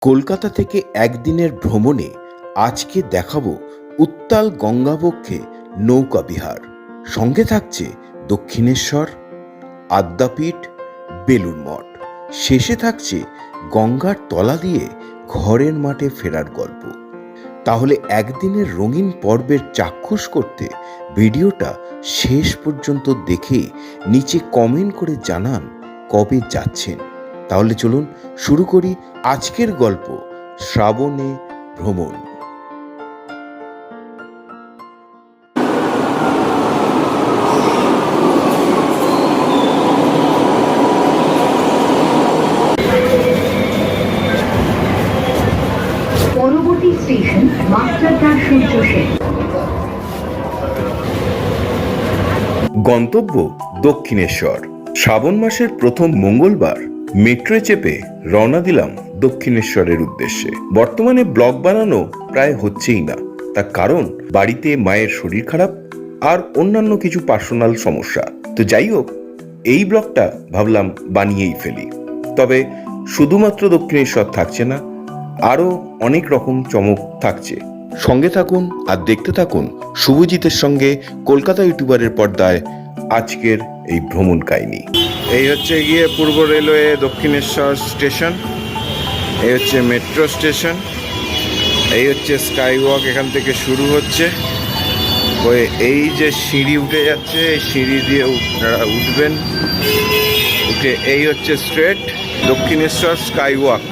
কলকাতা থেকে একদিনের ভ্রমণে আজকে দেখাবো উত্তাল গঙ্গাবক্ষে নৌকা বিহার। সঙ্গে থাকছে দক্ষিণেশ্বর, আদ্যাপীঠ, বেলুড় মঠ। শেষে থাকছে গঙ্গার তলা দিয়ে ঘরের মাঠে ফেরার গল্প। তাহলে একদিনের রঙিন পর্বের চাক্ষুষ করতে ভিডিওটা শেষ পর্যন্ত দেখে নিচে কমেন্ট করে জানান কবে যাচ্ছেন। তাহলে চলুন শুরু করি আজকের গল্প, শ্রাবণে ভ্রমণ। পরবর্তী স্টেশন মাস্টারদা সূর্য সেন। গন্তব্য দক্ষিণেশ্বর। শ্রাবণ মাসের প্রথম মঙ্গলবার মেট্রোয় চেপে রওনা দিলাম দক্ষিণেশ্বরের উদ্দেশ্যে। বর্তমানে ব্লগ বানানো প্রায় হচ্ছেই না, তার কারণ বাড়িতে মায়ের শরীর খারাপ আর অন্যান্য কিছু পার্সোনাল সমস্যা। তো যাই হোক, এই ব্লগটা ভাবলাম বানিয়েই ফেলি। তবে শুধুমাত্র দক্ষিণেশ্বর থাকছে না, আরও অনেক রকম চমক থাকছে। সঙ্গে থাকুন আর দেখতে থাকুন শুভজিতের সঙ্গে কলকাতা ইউটিউবারের পর্দায় আজকের এই ভ্রমণ কাহিনী। এই হচ্ছে গিয়ে পূর্ব রেলওয়ে দক্ষিণেশ্বর স্টেশন, এই হচ্ছে মেট্রো স্টেশন, এই হচ্ছে স্কাই ওয়াক। এখান থেকে শুরু হচ্ছে, ওই এই যে সিঁড়ি উঠে যাচ্ছে, এই সিঁড়ি দিয়ে আপনারা উঠবেন, উঠে এই হচ্ছে straight Dakshineswar sky walk.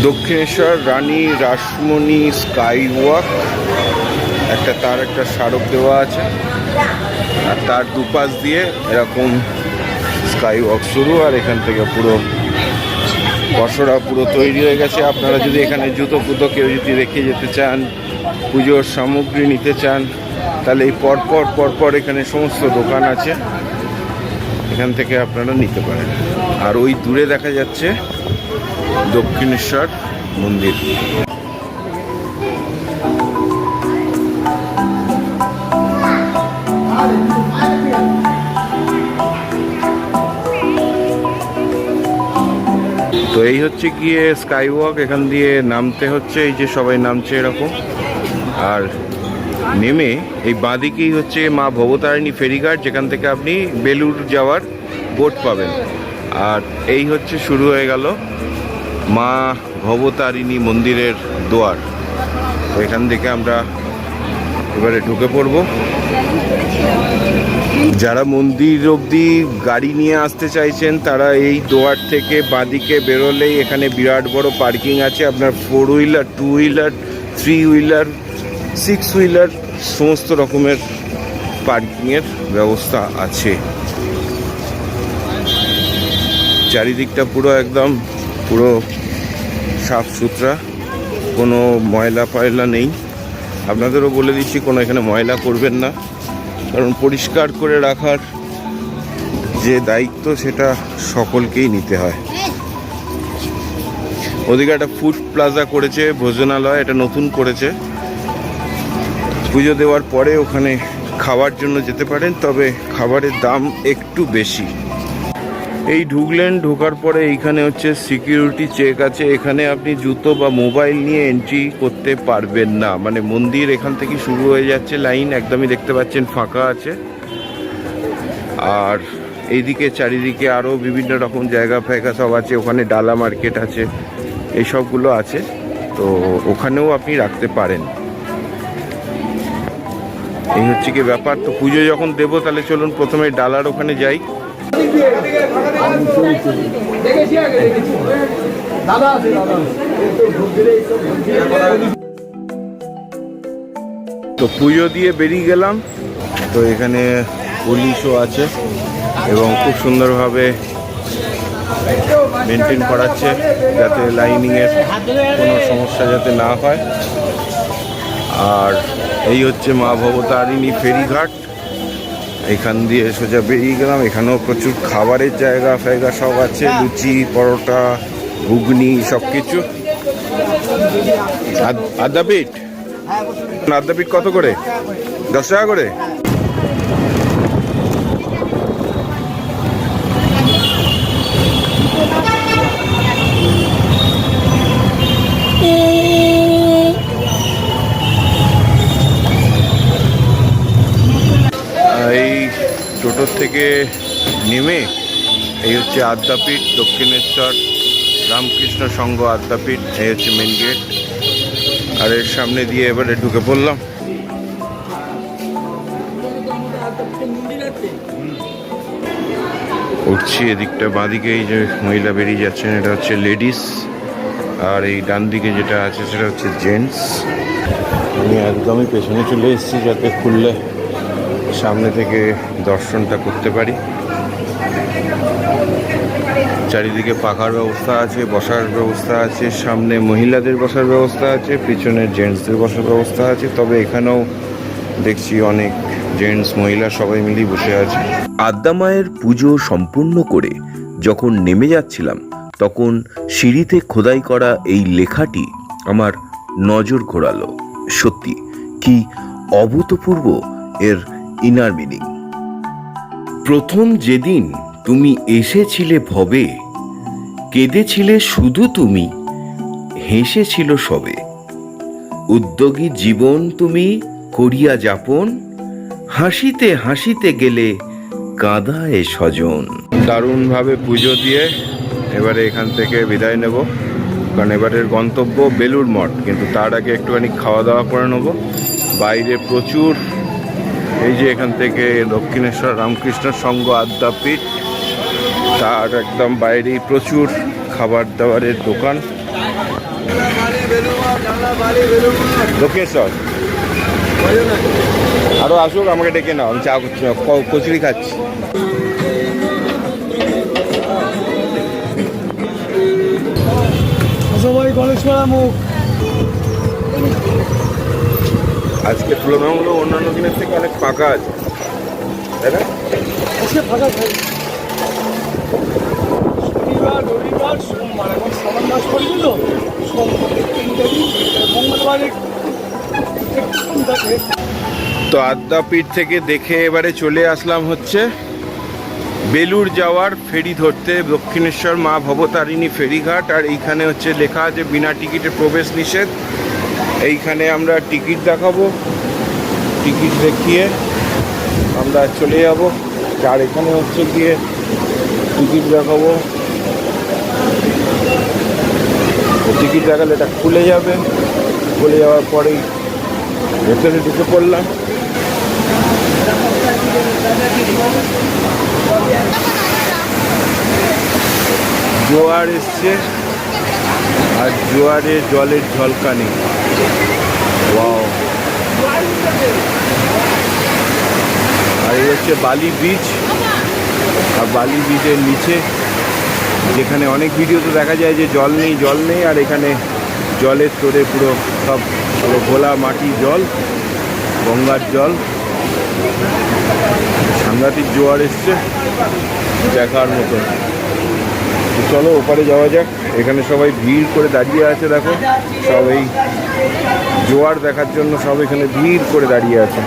Dakshineswar Rani Rashmoni sky walk, তার একটা স্মারক দেওয়া আছে, আর তার দুপাশ দিয়ে এরকম স্কাই ওয়াক শুরু। আর এখান থেকে পুরো পসরা পুরো তৈরি হয়ে গেছে। আপনারা যদি এখানে জুতো ফুতো কেউ যদি রেখে যেতে চান, পুজোর সামগ্রী নিতে চান, তাহলে এই পরপর এখানে সমস্ত দোকান আছে, এখান থেকে আপনারা নিতে পারেন। আর ওই দূরে দেখা যাচ্ছে দক্ষিণেশ্বর মন্দির। তো এই হচ্ছে গিয়ে স্কাই ওয়াক। এখান দিয়ে নামতে হচ্ছে, এই যে সবাই নামছে এরকম। আর নেমে এই বাঁদিকেই হচ্ছে মা ভবতারিণী ফেরিঘাট, যেখান থেকে আপনি বেলুড় যাওয়ার বোট পাবেন। আর এই হচ্ছে শুরু হয়ে গেল মা ভবতারিণী মন্দিরের দুয়ার। তো এখান থেকে আমরা এবারে ঢুকে পড়ব। যারা মন্দির অবধি গাড়ি নিয়ে আসতে চাইছেন, তারা এই দুয়ার থেকে বাঁদিকে বেরোলেই এখানে বিরাট বড় পার্কিং আছে। আপনার 4 হুইলার, 2 হুইলার, 3 হুইলার, 6 হুইলার সমস্ত রকমের পার্কিংয়ের ব্যবস্থা আছে। চারিদিকটা পুরো একদম পুরো সাফ সুতরা, কোনো ময়লা ফয়লা নেই। আপনাদেরও বলে দিচ্ছি, কোনো এখানে ময়লা করবেন না, কারণ পরিষ্কার করে রাখার যে দায়িত্ব সেটা সকলকেই নিতে হয়। ওদিকে একটা ফুড প্লাজা করেছে, ভোজনালয়, এটা নতুন করেছে। পুজো দেওয়ার পরে ওখানে খাওয়ার জন্য যেতে পারেন, তবে খাবারের দাম একটু বেশি। এই ঢুকলেন, ঢোকার পরে এইখানে হচ্ছে সিকিউরিটি চেক আছে। এখানে আপনি জুতো বা মোবাইল নিয়ে এন্ট্রি করতে পারবেন না। মানে মন্দির এখান থেকে শুরু হয়ে যাচ্ছে, লাইন একদমই দেখতে পাচ্ছেন ফাঁকা আছে। আর এইদিকে চারিদিকে আরও বিভিন্ন রকম জায়গা ফায়গা সব আছে। ওখানে ডালা মার্কেট আছে, এই সবগুলো আছে, তো ওখানেও আপনি রাখতে পারেন। এই হচ্ছে কি ব্যাপার। তো পুজো যখন দেবো, তাহলে চলুন প্রথমে ডালার ওখানে যাই। তো পুজো দিয়ে বেরিয়ে গেলাম। তো এখানে পুলিশও আছে এবং খুব সুন্দরভাবে মেনটেন করাচ্ছে, যাতে লাইনিংয়ের কোনো সমস্যা যাতে না হয়। আর এই হচ্ছে মা ভবতারিণী ফেরিঘাট। এখান দিয়ে সোজা বেরিয়ে গেলাম। এখানেও প্রচুর খাবারের জায়গা ফায়গা সব আছে, লুচি, পরোটা, ঘুগনি সব কিছু। আদ্যাপীঠ কত করে? 10 টাকা করে। থেকে নেমে এই হচ্ছে আদ্যাপীঠ, দক্ষিণেশ্বর রামকৃষ্ণ সংঘ আদ্যাপীঠ, এই হচ্ছে মেন গেট। আর এর সামনে দিয়ে এবারে ঢুকে পড়লাম। উঠছি এদিকটা, বাঁদিকে এই যে মহিলা বেরিয়ে যাচ্ছেন এটা হচ্ছে লেডিস, আর এই ডান দিকে যেটা আছে সেটা হচ্ছে জেন্টস। আমি একদমই পেছনে চলে এসেছি যাতে খুললে সামনে থেকে দর্শনটা করতে পারি। চারিদিকে পাখার ব্যবস্থা আছে, বসার ব্যবস্থা আছে, সামনে মহিলাদের বসার ব্যবস্থা আছে, পিছনে জেন্টসদের বসার ব্যবস্থা আছে। তবে এখানেও দেখছি অনেক জেন্টস মহিলা সবাই মিলেই বসে আছে। আদ্যা মায়ের পুজো সম্পূর্ণ করে যখন নেমে যাচ্ছিলাম তখন সিঁড়িতে খোদাই করা এই লেখাটি আমার নজর ঘোরালো। সত্যি কি অভূতপূর্ব এর ইনার মিনিং। প্রথম যেদিন তুমি এসেছিলে ভবে, কেঁদেছিলে শুধু তুমি, হেসেছিল সবে। উদ্যোগী জীবন তুমি করিয়া যাপন, হাসিতে হাসিতে গেলে কাঁদায় স্বজন। দারুণভাবে পুজো দিয়ে এবারে এখান থেকে বিদায় নেব, কারণ এবারের গন্তব্য বেলুড় মঠ। কিন্তু তার আগে একটুখানি খাওয়া দাওয়া করে নেব। বাইরে প্রচুর, এই যে এখান থেকে দক্ষিণেশ্বর রামকৃষ্ণ সংঘ আদ্যাপীঠ, তার একদম বাইরেই প্রচুর খাবার দাবারের দোকান। দক্ষিণেশ্বর আরো আসুক, আমাকে ডেকে নাও, আমি চা করছি, কচুরি খাচ্ছি। আজকে তুলনামূলক অন্যান্য দিনের থেকে অনেক ফাঁকা আছে, তাই না? ফাঁকা শনিবার, রবিবার, সোমবার, এখন শ্রাবণ মাস পড়বে তো, তো আদ্যাপীঠ থেকে দেখে এবারে চলে আসলাম হচ্ছে বেলুড় যাওয়ার ফেরি ধরতে, দক্ষিণেশ্বর মা ভবতারিণী ফেরিঘাট। আর এইখানে হচ্ছে লেখা আছে বিনা টিকিটে প্রবেশ নিষেধ। এইখানে আমরা টিকিট দেখাবো, টিকিট দেখিয়ে আমরা চলে যাব। আর এখানে হচ্ছে গিয়ে টিকিট দেখাবো, টিকিট দেখালে এটা খুলে যাবে, খুলে যাওয়ার পরেই ভেতরে ঢুকে পড়লাম। জোয়ার এসছে আর জোয়ারে জলের ঝলকানি, ওয়াও। আর এই হচ্ছে বালি বিচ, আর বালি বিচের নিচে যেখানে অনেক ভিডিওতে দেখা যায় যে জল নেই, জল নেই, আর এখানে জলের তোরে পুরো সব পুরো ঘোলা মাটি জল, গঙ্গার জল। সাংঘাতিক জোয়ার এসছে, দেখার মতো। চলো ওপারে যাওয়া যাক। এখানে সবাই ভিড় করে দাঁড়িয়ে আছে, দেখো সব এই জোয়ার দেখার জন্য সব এখানে ভিড় করে দাঁড়িয়ে আছে।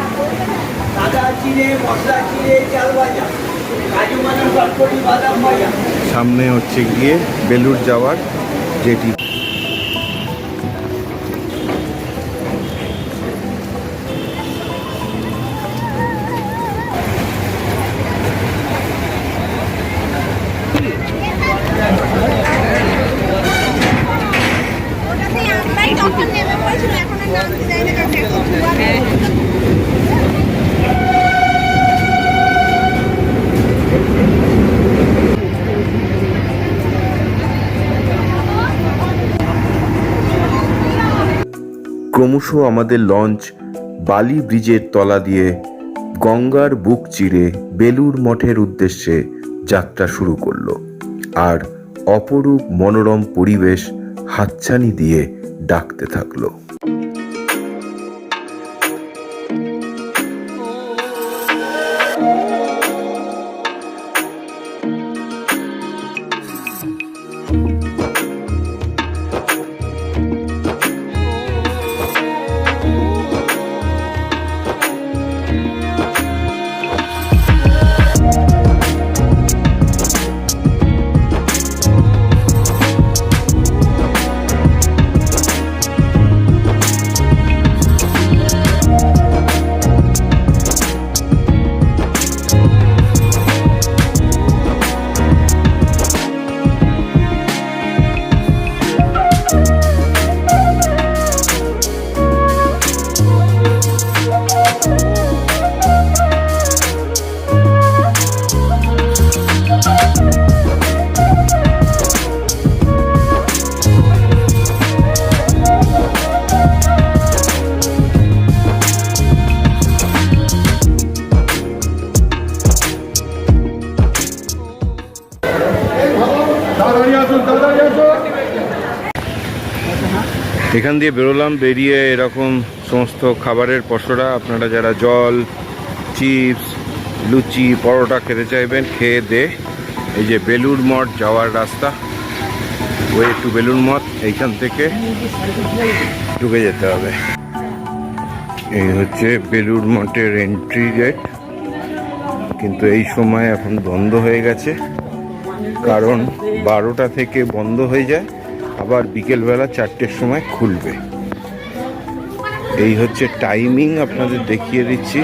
সামনে হচ্ছে গিয়ে বেলুড় যাওয়ার যেটি। ক্রমশ আমাদের লঞ্চ বালি ব্রিজের তলা দিয়ে গঙ্গার বুক চিরে বেলুড় মঠের উদ্দেশ্যে যাত্রা শুরু করলো। আর অপরূপ মনোরম পরিবেশ হাতছানি দিয়ে ডাকতে থাকলো। এখান দিয়ে বেরোলাম, বেরিয়ে এরকম সমস্ত খাবারের পসরা, আপনারা যারা জল, চিপস, লুচি, পরোটা খেতে চাইবেন খেয়ে দে। এই যে বেলুড় মঠ যাওয়ার রাস্তা, ওয়ে টু বেলুড় মঠ, এইখান থেকে ঢুকে যেতে হবে। এই হচ্ছে বেলুড় মঠের এন্ট্রি গেট, কিন্তু এই সময় এখন বন্ধ হয়ে গেছে, কারণ 12টা থেকে বন্ধ হয়ে যায়, আবার বিকেলবেলা 4টের সময় খুলবে। এই হচ্ছে টাইমিং, আপনাদের দেখিয়ে দিচ্ছি।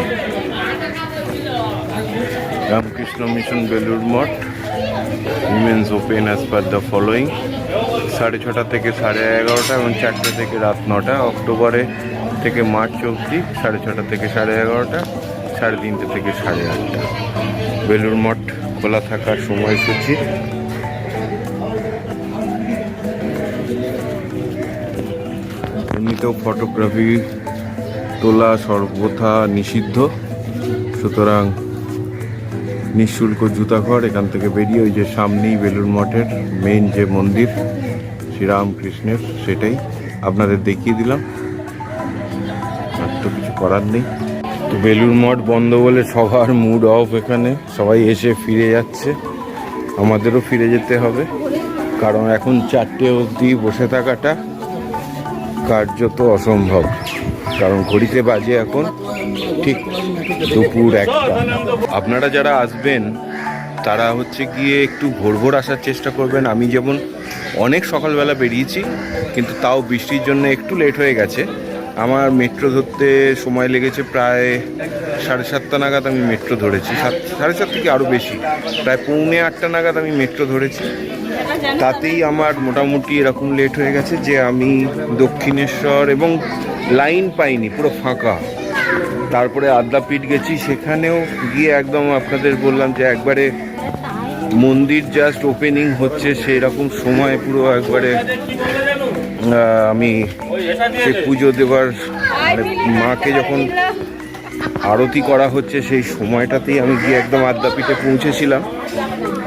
Ramakrishna mission Belur Math remains open as per the following: 6:30 থেকে 11:30 এবং 4টে থেকে রাত 9টা। অক্টোবরে থেকে মার্চ অবধি 6:30 থেকে 11:30, 3:30 থেকে 8:30 বেলুড় মঠ খোলা থাকার সময়সূচি। এমনিতেও ফটোগ্রাফি তোলা সর্বথা নিষিদ্ধ, সুতরাং নিঃশুল্ক জুতাঘর। এখান থেকে বেরিয়ে ওই যে সামনেই বেলুড় মঠের মেইন যে মন্দির শ্রীরামকৃষ্ণের, সেটাই আপনাদের দেখিয়ে দিলাম, আর তো কিছু করার নেই। তো বেলুড় মঠ বন্ধ বলে সবার মুড অফ, এখানে সবাই এসে ফিরে যাচ্ছে, আমাদেরও ফিরে যেতে হবে, কারণ এখন 4টে অবধি বসে থাকাটা কার্যত অসম্ভব, কারণ ঘড়িতে বাজে এখন ঠিক দুপুর 1টা। আপনারা যারা আসবেন তারা হচ্ছে গিয়ে একটু ভোর ভোর আসার চেষ্টা করবেন। আমি যেমন অনেক সকালবেলা বেরিয়েছি, কিন্তু তাও বৃষ্টির জন্য একটু লেট হয়ে গেছে। আমার মেট্রো ধরতে সময় লেগেছে প্রায় 7:30 নাগাদ আমি মেট্রো ধরেছি, 7:30 থেকে আরও বেশি, প্রায় 7:45 নাগাদ আমি মেট্রো ধরেছি। তাতেই আমার মোটামুটি এরকম লেট হয়ে গেছে যে আমি দক্ষিণেশ্বর এবং লাইন পাইনি, পুরো ফাঁকা। তারপরে আদ্যাপীঠ গেছি, সেখানেও গিয়ে একদম আপনাদের বললাম যে একবারে মন্দির জাস্ট ওপেনিং হচ্ছে সেই রকম সময়, পুরো একবারে আমি সে পুজো দেবার মানে মাকে যখন আরতি করা হচ্ছে সেই সময়টাতেই আমি গিয়ে একদম আদ্যাপীঠে পৌঁছেছিলাম।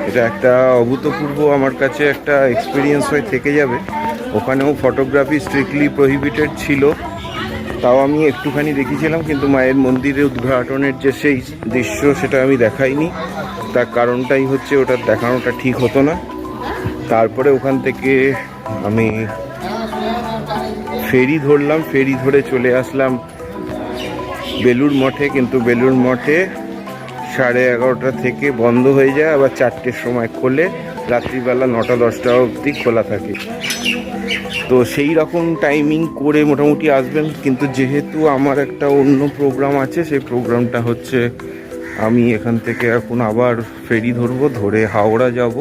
এটা একটা অভূতপূর্ব আমার কাছে একটা এক্সপিরিয়েন্স হয়ে থেকে যাবে। ওখানেও ফটোগ্রাফি স্ট্রিক্টলি প্রহিবিটেড ছিল, তাও আমি একটুখানি দেখেছিলাম, কিন্তু মায়ের মন্দিরে উদ্ঘাটনের যে সেই দৃশ্য সেটা আমি দেখাইনি। তার কারণটাই হচ্ছে ওটা দেখানোটা ঠিক হতো না। তারপরে ওখান থেকে আমি ফেরি ধরলাম, ফেরি ধরে চলে আসলাম বেলুড় মঠে, কিন্তু বেলুড় মঠে 11:30 থেকে বন্ধ হয়ে যায়, আবার 4টের সময় খোলে, রাত্রিবেলা 9টা-10টা অবধি খোলা থাকে। তো সেই রকম টাইমিং করে মোটামুটি আসবেন, কিন্তু যেহেতু আমার একটা অন্য প্রোগ্রাম আছে, সেই প্রোগ্রামটা হচ্ছে আমি এখান থেকে এখন আবার ফেরি ধরবো, ধরে হাওড়া যাব।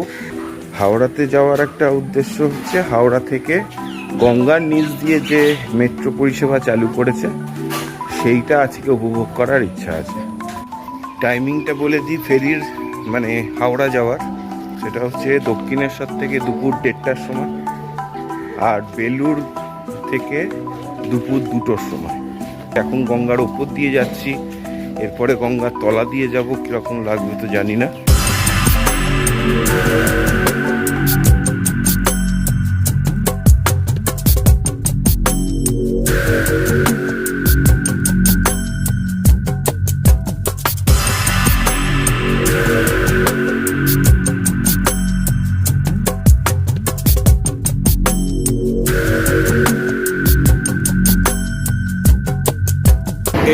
হাওড়াতে যাওয়ার একটা উদ্দেশ্য হচ্ছে হাওড়া থেকে গঙ্গার নিচ দিয়ে যে মেট্রো পরিষেবা চালু করেছে সেইটা আজকে উপভোগ করার ইচ্ছা আছে। টাইমিংটা বলে দিই ফেরির, মানে হাওড়া যাওয়ার, সেটা হচ্ছে দক্ষিণেশ্বর থেকে দুপুর 1:30টার সময়, আর বেলুড় থেকে দুপুর 2টোর সময়। এখন গঙ্গার ওপর দিয়ে যাচ্ছি, এরপরে গঙ্গার তলা দিয়ে যাব, কীরকম লাগবে তো জানি না।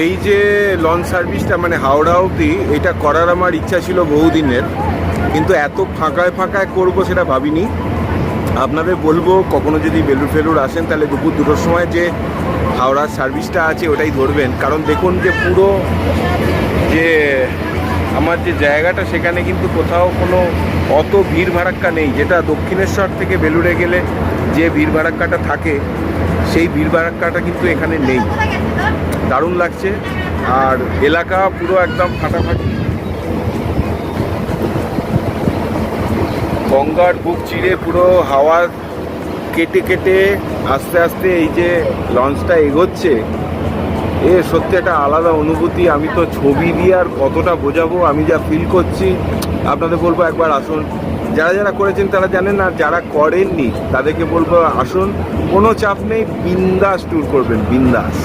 এই যে লঞ্চ সার্ভিসটা মানে হাওড়া অবধি, এটা করার আমার ইচ্ছা ছিল বহুদিনের, কিন্তু এত ফাঁকায় ফাঁকায় করবো সেটা ভাবিনি। আপনাদের বলবো কখনো যদি বেলুড় ফেলুড় আসেন তাহলে দুপুর 2টোর সময় যে হাওড়ার সার্ভিসটা আছে ওটাই ধরবেন, কারণ দেখুন যে পুরো যে আমার যে জায়গাটা সেখানে কিন্তু কোথাও কোনো অত ভিড় ভাড়াক্কা নেই, যেটা দক্ষিণেশ্বর থেকে বেলুড়ে গেলে যে ভিড় ভাড়াক্কাটা থাকে সেই ভিড় ভাড়াক্কাটা কিন্তু এখানে নেই। দারুণ লাগছে, আর এলাকা পুরো একদম ফাটাফাটি। গঙ্গার বুক চিরে পুরো হাওয়া কেটে কেটে আস্তে আস্তে এই যে লঞ্চটা এগোচ্ছে, এ সত্যি একটা আলাদা অনুভূতি। আমি তো ছবি দিয়ে আর কতটা বোঝাবো, আমি যা ফিল করছি আপনাদের বলবো একবার আসুন, যারা যারা করেছেন তারা জানেন, আর যারা করেননি তাদেরকে বলবো আসুন, কোনো চাপ নেই, বিন্দাস ট্যুর করবেন, বিন্দাস।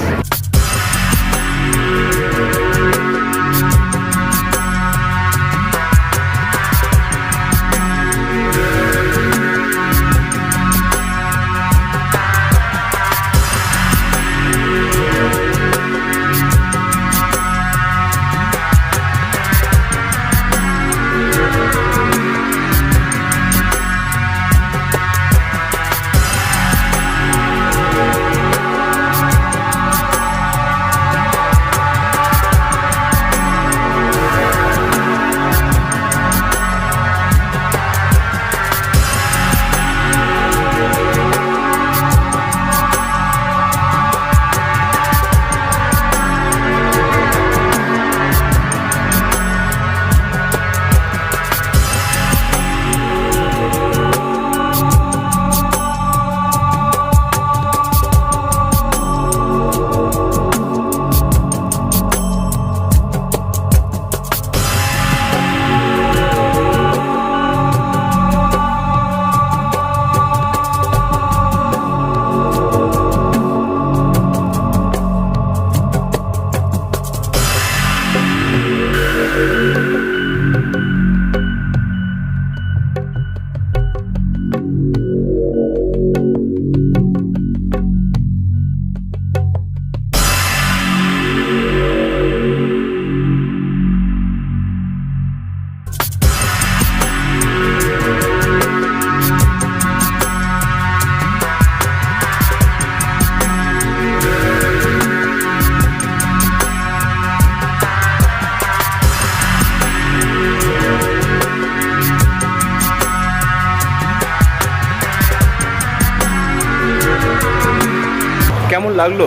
কেমন লাগলো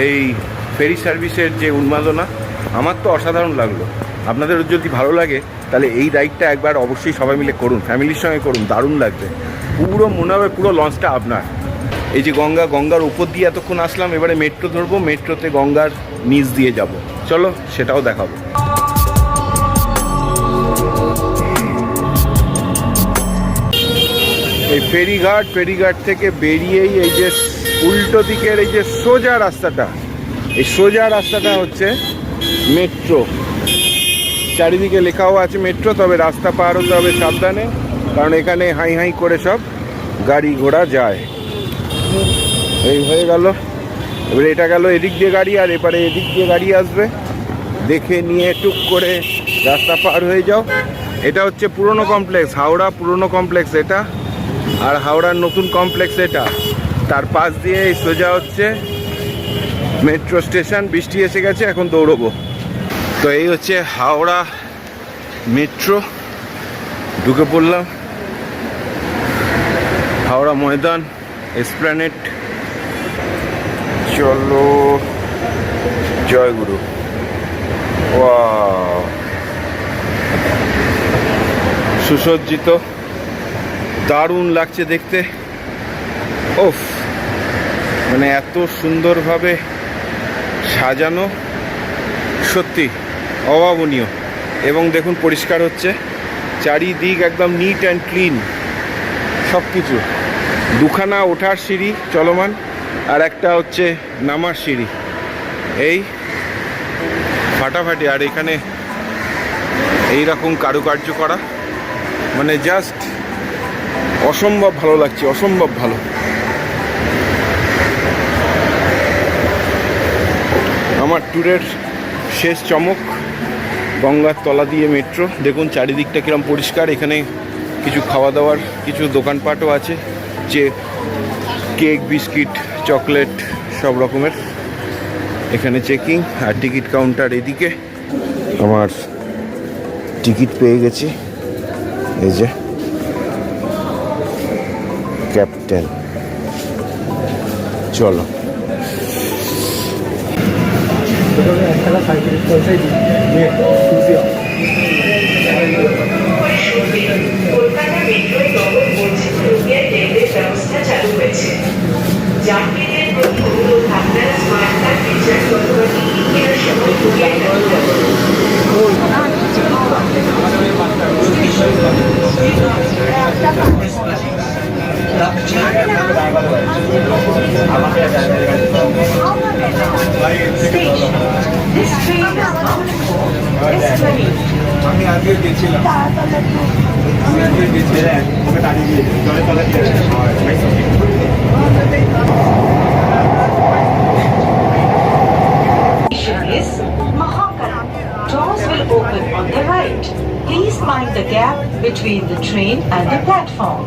এই ফেরি সার্ভিসের যে উন্মাদনা? আমার তো অসাধারণ লাগলো। আপনাদের যদি ভালো লাগে তাহলে এই রাইডটা একবার অবশ্যই সবাই মিলে করুন, ফ্যামিলির সঙ্গে করুন, দারুণ লাগবে। পুরো মনে হবে পুরো লঞ্চটা আপনার। এই যে গঙ্গার উপর দিয়ে এতক্ষণ আসলাম, এবারে মেট্রো ধরবো, মেট্রোতে গঙ্গার নিচ দিয়ে যাব। চলো সেটাও দেখাবো। এই ফেরিঘাট থেকে বেরিয়েই এই যে উল্টো দিকের এই যে সোজা রাস্তাটা, এই সোজা রাস্তাটা হচ্ছে মেট্রো। চারিদিকে লেখাও আছে মেট্রো, তবে রাস্তা পার হতে হবে সাবধানে, কারণ এখানে হাই হাই করে সব গাড়ি ঘোড়া যায়। এই হয়ে গেল, এবারে এটা গেল এদিক দিয়ে গাড়ি, আর এবারে এদিক দিয়ে গাড়ি আসবে, দেখে নিয়ে টুক করে রাস্তা পার হয়ে যাও। এটা হচ্ছে পুরনো কমপ্লেক্স, হাওড়া পুরনো কমপ্লেক্স এটা, আর হাওড়ার নতুন কমপ্লেক্স এটা। তার পাশ দিয়ে এই সোজা হচ্ছে মেট্রো স্টেশন। বৃষ্টি এসে গেছে, এখন দৌড়বো। তো এই হচ্ছে হাওড়া মেট্রো, ঢুকে পড়লাম। হাওড়া ময়দান, এসপ্ল্যানেড। চলো, জয়গুরু। ওয়াও, সুসজ্জিত, দারুণ লাগছে দেখতে। ওফ, মানে এত সুন্দরভাবে সাজানো, সত্যি অভাবনীয়। এবং দেখুন পরিষ্কার হচ্ছে চারিদিক, একদম নিট অ্যান্ড ক্লিন সব কিছু। দুখানা ওঠার সিঁড়ি চলমান, আর একটা হচ্ছে নামার সিঁড়ি, এই ফাটাফাটি। আর এখানে এইরকম কারুকার্য করা, মানে জাস্ট অসম্ভব ভালো লাগছে, অসম্ভব ভালো। আমার ট্যুরের শেষ চমক, গঙ্গার তলা দিয়ে মেট্রো। দেখুন চারিদিকটা কিরম পরিষ্কার। এখানে কিছু খাওয়া দাওয়ার কিছু দোকানপাটও আছে, যে কেক, বিস্কিট, চকলেট সব রকমের। এখানে চেকিং, আর টিকিট কাউন্টার এদিকে। আমার টিকিট পেয়ে গেছি, এই যে ক্যাপ্টেন। চলো, কলকাতা মেট্রোয় নগর বঞ্চিত রোগীর টেবিলের ব্যবস্থা চালু হয়েছে। যাত্রীদের প্রতি অনুরোধ, আপনারা স্মার্ট কার্ড, রিচার্জ অথবা টিকিট কেনার সময় রোগীর Station. This train is bound for Esplanade. আমি আজকে গেছিলাম আমি আজকে গেছিলাম ওকে দাঁড়িয়ে গিয়ে জলে তলা দিয়ে Station is Mahakala. Doors will open on the right. Please mind the gap between the train and the platform.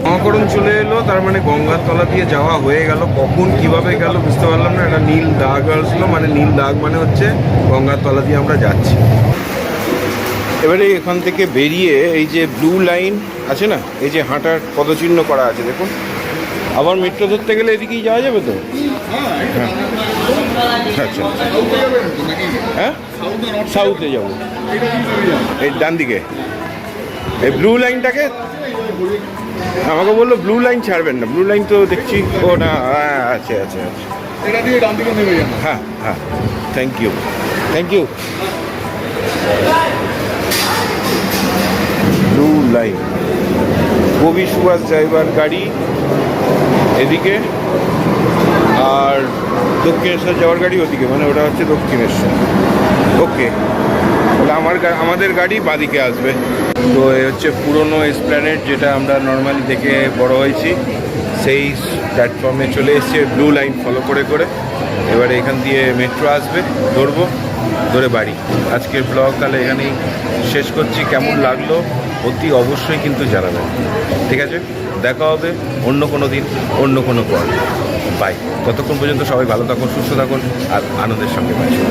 মহাকরণ চলে এলো, তার মানে গঙ্গার তলা দিয়ে যাওয়া হয়ে গেল। কখন কিভাবে গেল বুঝতে পারলাম না। একটা নীল দাগ আসলো, মানে নীল দাগ মানে হচ্ছে গঙ্গার তলা দিয়ে আমরা যাচ্ছি। এবারে এখান থেকে বেরিয়ে এই যে ব্লু লাইন আছে না, এই যে হাঁটার পদচিহ্ন করা আছে দেখুন। আবার মেট্রো ধরতে গেলে এদিকেই যাওয়া যাবে তো? হ্যাঁ আচ্ছা, হ্যাঁ সাউথে যাবো, এই ডান দিকে এই ব্লু লাইনটাকে আমাকে বললো ব্লু লাইন ছাড়বেন না। ব্লু লাইন তো দেখছি ও না, আচ্ছা আচ্ছা আচ্ছা, এটা দিয়ে ডান দিকে নেমে যান। হ্যাঁ হ্যাঁ, thank you thank you. Blue line, Kavi Subhash driver গাড়ি এদিকে, আর দক্ষিণেশ্বর যাওয়ার গাড়ি ওদিকে, মানে ওটা হচ্ছে দক্ষিণেশ্বর। ওকে, তাহলে আমাদের গাড়ি বাঁদিকে আসবে। তো এ হচ্ছে পুরনো এসপ্ল্যানেড, যেটা আমরা নর্মালি দেখে বড় হয়েছি। সেই প্ল্যাটফর্মে চলে এসছে ব্লু লাইন ফলো করে করে। এবারে এখান দিয়ে মেট্রো আসবে, ধরবো, ধরে বাড়ি। আজকের ব্লগ তাহলে এখানেই শেষ করছি। কেমন লাগলো অতি অবশ্যই কিন্তু জানাবেন, ঠিক আছে? দেখা হবে অন্য কোনো দিন, অন্য কোনো পর। বাই। ততক্ষণ পর্যন্ত সবাই ভালো থাকুন, সুস্থ থাকুন, আর আনন্দের সঙ্গে বাঁচুন।